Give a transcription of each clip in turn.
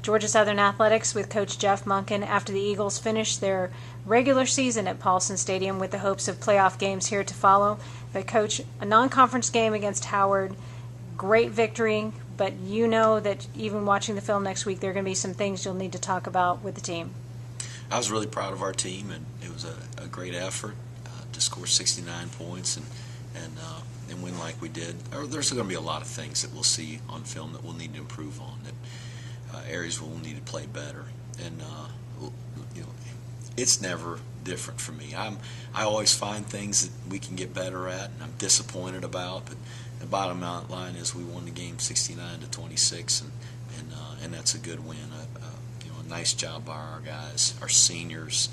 Georgia Southern Athletics with Coach Jeff Monken after the Eagles finished their regular season at Paulson Stadium with the hopes of playoff games here to follow. But Coach, a non-conference game against Howard, great victory, but you know that even watching the film next week, there are going to be some things you'll need to talk about with the team. I was really proud of our team, and it was a great effort to score 69 points and win like we did. There's going to be a lot of things that we'll see on film that we'll need to improve on, that areas where we'll need to play better. And you know, it's never different for me. I always find things that we can get better at, and I'm disappointed about. But the bottom line is we won the game 69-26, and that's a good win. You know, a nice job by our guys, our seniors,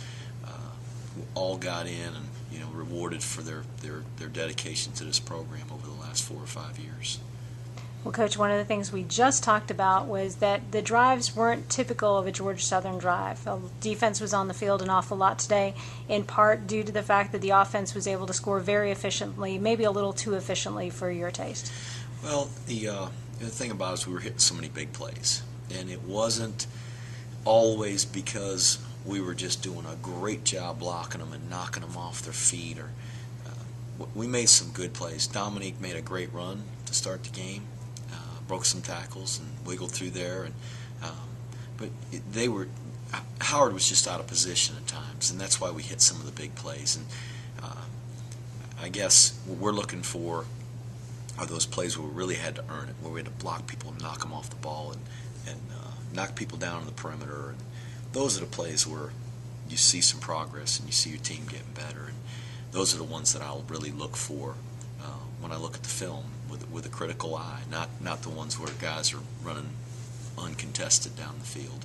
who all got in and rewarded for their dedication to this program over the last 4 or 5 years. Well, Coach, one of the things we just talked about was that the drives weren't typical of a Georgia Southern drive. The defense was on the field an awful lot today, in part due to the fact that the offense was able to score very efficiently, maybe a little too efficiently for your taste. Well, the thing about it is we were hitting so many big plays, and it wasn't always because we were just doing a great job blocking them and knocking them off their feet. We made some good plays. Dominique made a great run to start the game. Broke some tackles and wiggled through there, but Howard was just out of position at times, and that's why we hit some of the big plays. And I guess what we're looking for are those plays where we really had to earn it, where we had to block people and knock them off the ball and knock people down on the perimeter. And those are the plays where you see some progress and you see your team getting better. And those are the ones that I'll really look for when I look at the film with a critical eye, not the ones where guys are running uncontested down the field.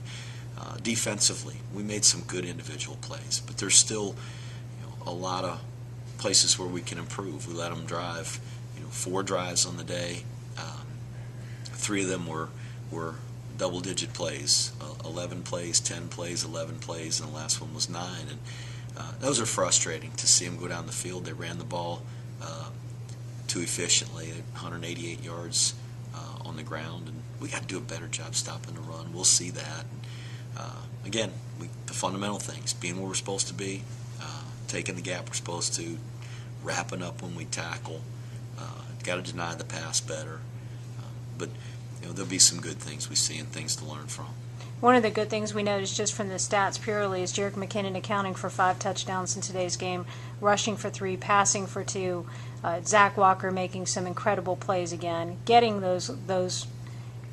Defensively, we made some good individual plays, but there's still a lot of places where we can improve. We let them drive 4 drives on the day. 3 of them were double-digit plays, 11 plays, 10 plays, 11 plays, and the last one was 9. And those are frustrating to see them go down the field. They ran the ball too efficiently, 188 yards on the ground, and we got to do a better job stopping the run. We'll see that. And, again, the fundamental things: being where we're supposed to be, taking the gap we're supposed to, wrapping up when we tackle. Got to deny the pass better, but there'll be some good things we see and things to learn from. One of the good things we noticed just from the stats purely is Jerick McKinnon accounting for 5 touchdowns in today's game, rushing for 3, passing for 2. Zach Walker making some incredible plays again, getting those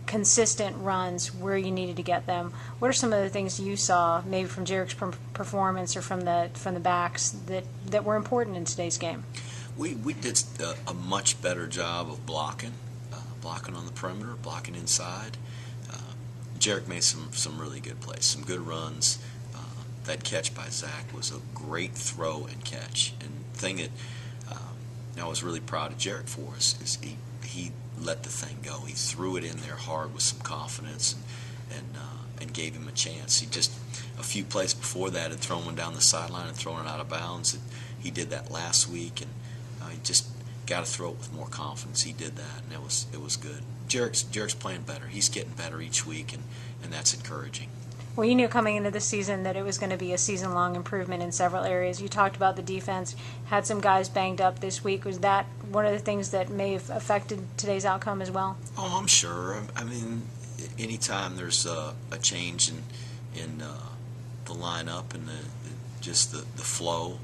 consistent runs where you needed to get them. What are some of the things you saw, maybe from Jerick's performance or from the backs, that were important in today's game? We did a much better job of blocking on the perimeter, blocking inside. Jerick made some really good plays, some good runs. That catch by Zach was a great throw and catch. And the thing that I was really proud of Jerick for is he let the thing go. He threw it in there hard with some confidence and gave him a chance. He just, a few plays before that, had thrown one down the sideline and thrown it out of bounds. And he did that last week, and he just got to throw it with more confidence. He did that, and it was good. Jerick's playing better. He's getting better each week, and that's encouraging. Well, you knew coming into this season that it was going to be a season-long improvement in several areas. You talked about the defense, had some guys banged up this week. Was that one of the things that may have affected today's outcome as well? Oh, I'm sure. I mean, anytime there's a change in the lineup and just the flow,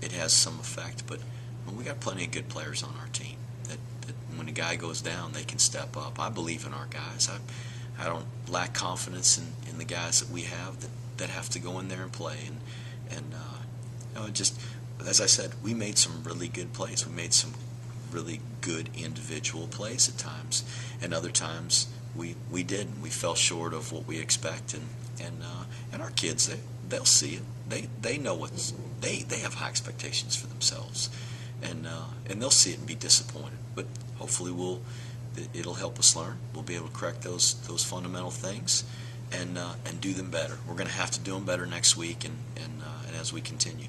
it has some effect. But we got plenty of good players on our team that when a guy goes down, they can step up. I believe in our guys. I don't lack confidence in the guys that we have that have to go in there and play. And just as I said, we made some really good plays. We made some really good individual plays at times, and other times we didn't. We fell short of what we expect. And our kids, they'll see it. They know they have high expectations for themselves, and they'll see it and be disappointed. But hopefully it'll help us learn. We'll be able to correct those fundamental things and do them better. We're going to have to do them better next week and as we continue.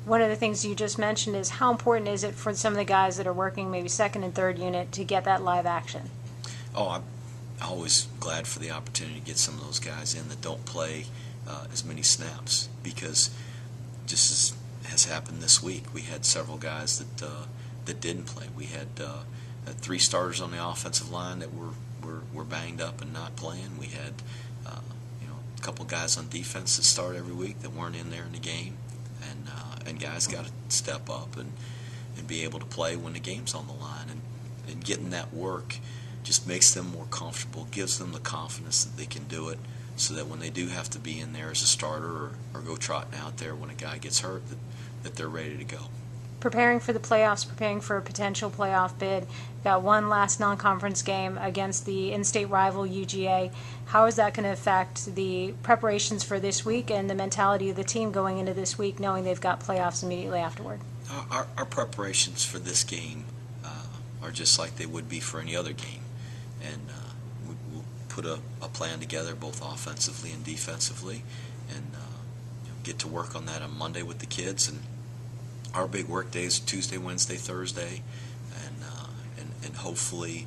One of the things you just mentioned is how important is it for some of the guys that are working maybe second and third unit to get that live action? Oh, always glad for the opportunity to get some of those guys in that don't play as many snaps, because just as has happened this week, we had several guys that didn't play. We had 3 starters on the offensive line that were banged up and not playing. We had a couple guys on defense that start every week that weren't in there in the game, and guys got to step up and be able to play when the game's on the line, and getting that work just makes them more comfortable, gives them the confidence that they can do it, so that when they do have to be in there as a starter or go trotting out there when a guy gets hurt, that they're ready to go. Preparing for the playoffs, preparing for a potential playoff bid. Got one last non-conference game against the in-state rival UGA. How is that going to affect the preparations for this week and the mentality of the team going into this week, knowing they've got playoffs immediately afterward? Our preparations for this game are just like they would be for any other game, and we'll put a plan together both offensively and defensively, and get to work on that on Monday with the kids. And our big work days are Tuesday, Wednesday, Thursday, and hopefully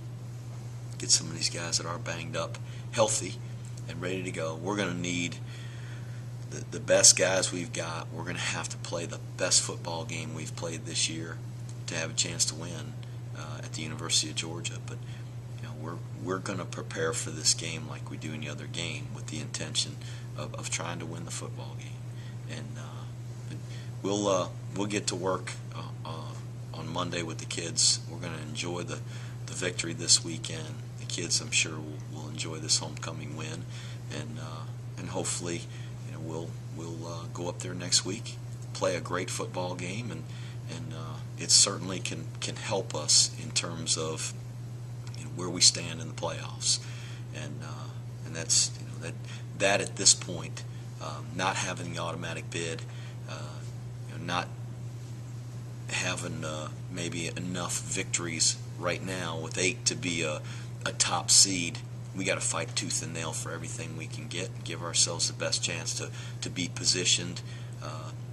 get some of these guys that are banged up healthy and ready to go. We're going to need the best guys we've got. We're going to have to play the best football game we've played this year to have a chance to win at the University of Georgia. But we're going to prepare for this game like we do any other game, with the intention of trying to win the football game. And we'll get to work on Monday with the kids. We're going to enjoy the victory this weekend. The kids, I'm sure, will enjoy this homecoming win, and hopefully, we'll go up there next week, play a great football game, and it certainly can help us in terms of where we stand in the playoffs, and that's that at this point, not having the automatic bid, not having maybe enough victories right now with 8 to be a top seed. We got to fight tooth and nail for everything we can get and give ourselves the best chance to be positioned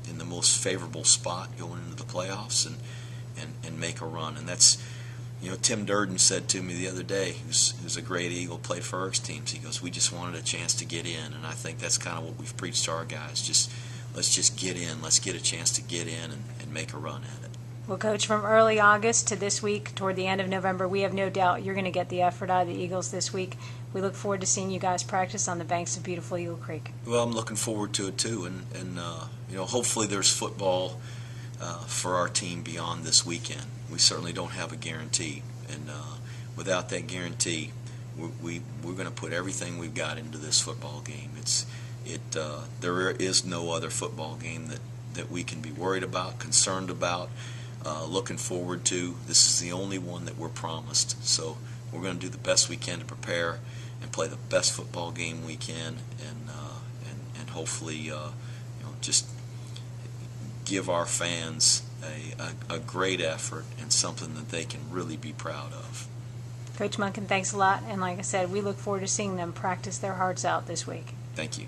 in the most favorable spot going into the playoffs and make a run. And that's, Tim Durden said to me the other day, who's a great Eagle, played for Eric's teams. He goes, "We just wanted a chance to get in," and I think that's kind of what we've preached to our guys. Let's just get in. Let's get a chance to get in and make a run at it. Well, Coach, from early August to this week, toward the end of November, we have no doubt you're going to get the effort out of the Eagles this week. We look forward to seeing you guys practice on the banks of beautiful Eagle Creek. Well, I'm looking forward to it too, and hopefully there's football for our team beyond this weekend. We certainly don't have a guarantee, and without that guarantee, we're going to put everything we've got into this football game. There is no other football game that we can be worried about, concerned about, looking forward to. This is the only one that we're promised. So we're going to do the best we can to prepare and play the best football game we can, and hopefully just give our fans a great effort and something that they can really be proud of. Coach Monken, thanks a lot. And like I said, we look forward to seeing them practice their hearts out this week. Thank you.